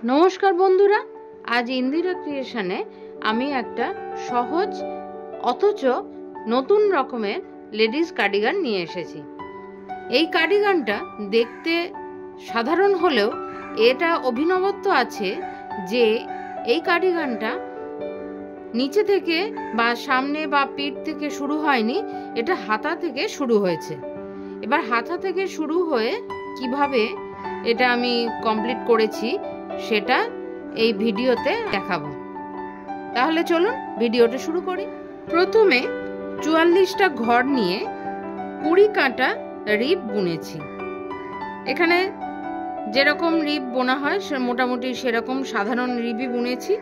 নমস্কার বন্ধুরা, আজ ইন্দিরা ক্রিয়েশনে আমি একটা সহজ অথচ নতুন রকমের লেডিস কার্ডিগান নিয়ে এসেছি। এই কার্ডিগানটা দেখতে সাধারণ হলেও এটা অভিনবত্ব আছে যে এই কার্ডিগানটা নিচে থেকে বা সামনে বা পিঠ থেকে শুরু হয়নি, এটা হাতা থেকে শুরু হয়েছে। এবার হাতা থেকে শুরু হয়ে কিভাবে এটা আমি কমপ্লিট করেছি সেটা এই ভিডিওতে দেখাবো। তাহলে চলুন ভিডিওটা শুরু করি। প্রথমে 44টা ঘর নিয়ে 20 কাটা রিপ বুনেছি। এখানে যেরকম রিপ বোনা হয় মোটামুটি সেরকম সাধারণ রিপই বুনেছি।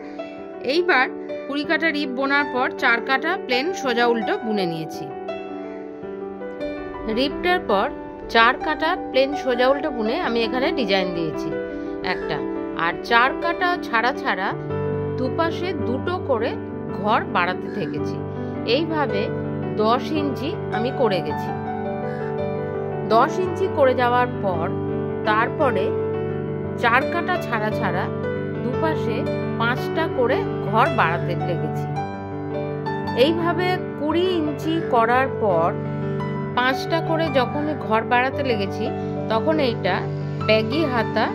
এইবার 20 কাটা রিপ বোনার পর 4 কাটা প্লেন সোজা উল্টো বুনে নিয়েছি। রিপটার পর 4 কাটা প্লেন সোজা উল্টো বুনে আমি এখানে ডিজাইন দিয়েছি একটা, আর 4 কাটা ছাড়া ছাড়া দুপাশে দুটো করে ঘর বাড়াতে থেকেছি। এইভাবে 10 ইঞ্চি আমি করে গেছি। 10 ইঞ্চি করে যাওয়ার পর তারপরে 4 কাটা ছাড়া ছাড়া দুপাশে 5টা করে ঘর বাড়াতে লেগেছি। এইভাবে 20 ইঞ্চি করার পর 5টা করে যখন ঘর বাড়াতে লেগেছি তখন এইটা ব্যাগি হাতা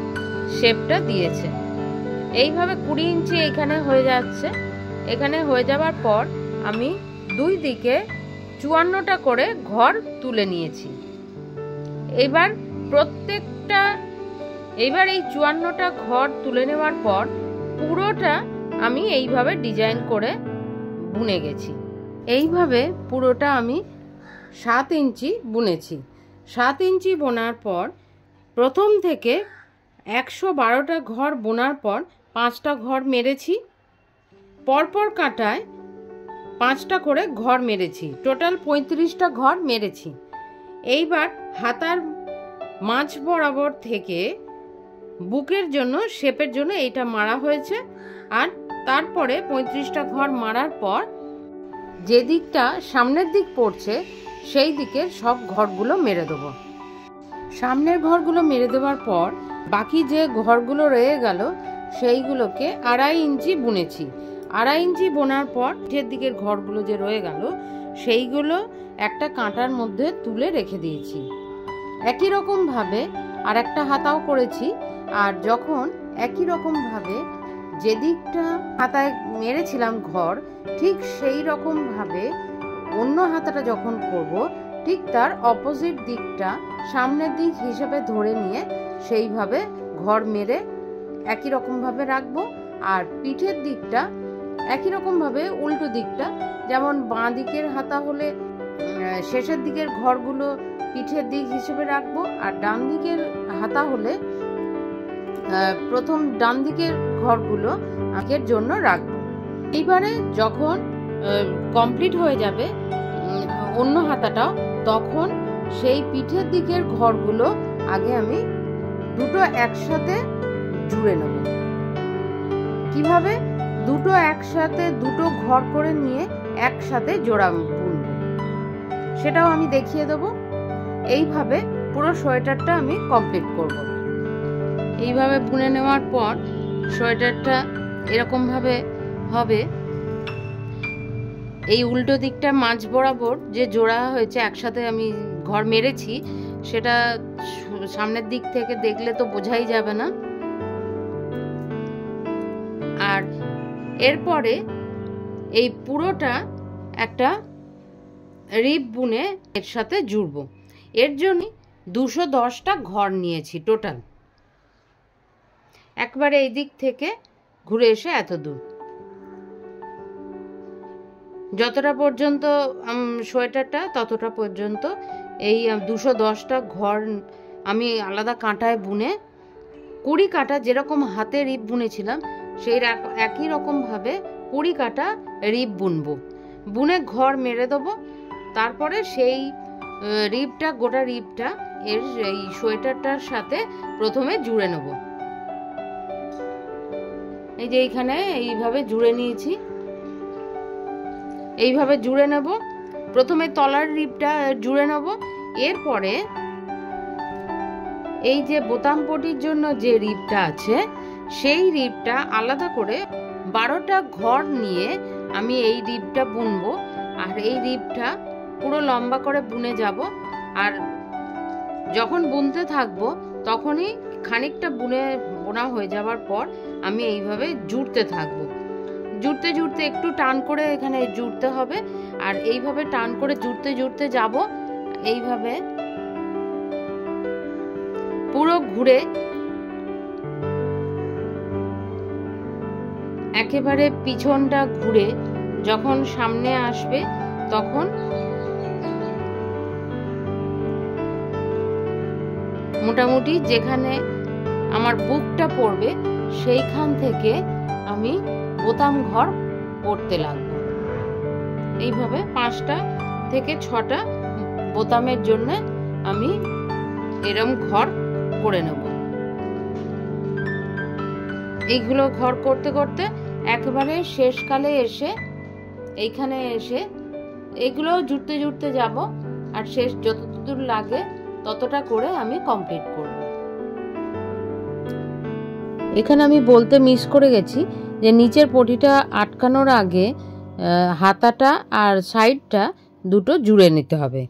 শেপটা দিয়েছে। এইভাবে 20 ইঞ্চি এখানে হয়ে যাচ্ছে। এখানে হয়ে যাওয়ার পর আমি দুই দিকে 54টা করে ঘর তুলে নিয়েছি। এইবার এই 54টা ঘর তুলে নেওয়ার পর পুরোটা আমি এইভাবে ডিজাইন করে বুনে গেছি। এইভাবে পুরোটা আমি 7 ইঞ্চি বুনেছি। 7 ইঞ্চি বোনার পর প্রথম থেকে 112টা ঘর বোনার পর 5টা ঘর মেরেছি। পরপর কাটায় 5টা করে ঘর মেরেছি। টোটাল 35টা ঘর মেরেছি। এইবার হাতার মাঝ বরাবর থেকে বুকের জন্য শেপের জন্য এইটা মারা হয়েছে। আর তারপরে 35টা ঘর মারার পর যে দিকটা সামনের দিক পড়ছে সেই দিকে সব ঘরগুলো মেরে দেবো। সামনের ঘরগুলো মেরে দেওয়ার পর বাকি যে ঘরগুলো রয়ে গেল সেইগুলোকে 2.5 ইঞ্চি বুনেছি। 2.5 ইঞ্চি বোনার পর পিঠের দিকের ঘরগুলো যে রয়ে গেল সেইগুলো একটা কাঁটার মধ্যে তুলে রেখে দিয়েছি। একই রকম ভাবে আর একটা হাতাও করেছি। আর যখন একই রকম ভাবে যে দিকটা হাতায় মেরেছিলাম ঘর ঠিক সেই রকম ভাবে অন্য হাতাটা যখন করব ঠিক তার অপোজিট দিকটা সামনের দিক হিসেবে ধরে নিয়ে সেইভাবে ঘর মেরে একই রকম ভাবে রাখবো। আর পিঠের দিকটা একই রকম ভাবে উল্টো দিকটা, যেমন বাঁ দিকের হাতা হলে শেষের দিকের ঘরগুলো পিঠের দিক হিসেবে রাখবো, আর ডান দিকের হাতা হলে প্রথম ডান দিকের ঘরগুলো আগের জন্য রাখবো। এইবারে যখন কমপ্লিট হয়ে যাবে অন্য হাতাটাও, তখন সেই পিঠের দিকের ঘরগুলো আগে আমি দুটো একসাথে জুড়ে নেব। কিভাবে দুটো একসাথে দুটো ঘর করে নিয়ে একসাথে জোড়া বুনব সেটাও আমি দেখিয়ে দেব। এইভাবে পুরো সোয়েটারটা আমি কমপ্লিট করব। এইভাবে বুনে নেওয়ার পর সোয়েটারটা এরকম ভাবে হবে। এই উল্টো দিকটা মাঝ বরাবর যে জোড়া হয়েছে একসাথে আমি ঘর মেরেছি সেটা সামনের দিক থেকে দেখলে তো বোঝাই যাবে না। আর এরপরে এই পুরোটা একটা রিপ বুনে এর সাথে জুড়ব। এর জন্য 210টা ঘর নিয়েছি টোটাল। একবারে এই দিক থেকে ঘুরে এসে এত দূর যতটা পর্যন্ত সোয়েটারটা ততটা পর্যন্ত এই 210টা ঘর আমি আলাদা কাঁটায় বুনে 20 কাটা যেরকম হাতে রিপ বুনেছিলাম সেই একই রকম ভাবে 20 কাটা রিপ বুনবো। বুনে ঘর মেরে দেবো। তারপরে সেই রিপটা গোটা রিপটা এর এই সোয়েটারটার সাথে প্রথমে জুড়ে নেব। এই যে এইখানে এইভাবে জুড়ে নিয়েছি। এইভাবে জুড়ে নেব। প্রথমে তলার রিপটা জুড়ে নেব। এরপরে এই যে বোতাম পটির জন্য যে রিপটা আছে সেই রিবটা আলাদা করে 12টা ঘর নিয়ে আমি এই রিবটা বুনবো। আর এই রিবটা পুরো লম্বা করে বুনে যাব। আর যখন বুনতে থাকবো তখনই খানিকটা বোনা হয়ে যাওয়ার পর আমি এইভাবে জুড়তে থাকবো। জুড়তে জুড়তে একটু টান করে এখানে জুড়তে হবে। আর এইভাবে টান করে জুড়তে জুড়তে যাব। এইভাবে পুরো ঘুরে একেবারে পিছনটা ঘুরে যখন সামনে আসবে তখন মোটামুটি যেখানে আমার বুকটা পড়বে সেইখান থেকে আমি বোতাম ঘর করতে লাগবো। এইভাবে 5টা থেকে 6টা বোতামের জন্য আমি এরম ঘর করে নেব। এইগুলো ঘর করতে করতে একেবারে শেষকালে এসে এইখানে এসে এগুলো জুড়তে জুড়তে যাব। আর শেষ যতদূর লাগে ততটা করে আমি কমপ্লিট করব। এখানে আমি বলতে মিস করে গেছি যে নিচের পটিটা আটকানোর আগে হাতাটা আর সাইডটা দুটো জুড়ে নিতে হবে।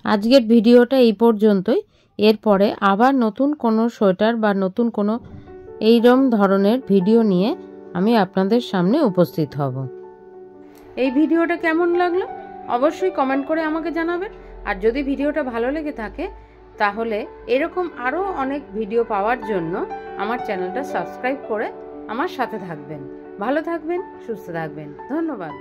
আজকের ভিডিওটা এই পর্যন্তই। এরপরে আবার নতুন কোনো সোয়েটার বা নতুন কোনো এইরকম ধরনের ভিডিও নিয়ে আমি আপনাদের সামনে উপস্থিত হব। এই ভিডিওটা কেমন লাগলো অবশ্যই কমেন্ট করে আমাকে জানাবেন। আর যদি ভিডিওটা ভালো লেগে থাকে তাহলে এরকম আরও অনেক ভিডিও পাওয়ার জন্য আমার চ্যানেলটা সাবস্ক্রাইব করে আমার সাথে থাকবেন। ভালো থাকবেন, সুস্থ থাকবেন। ধন্যবাদ।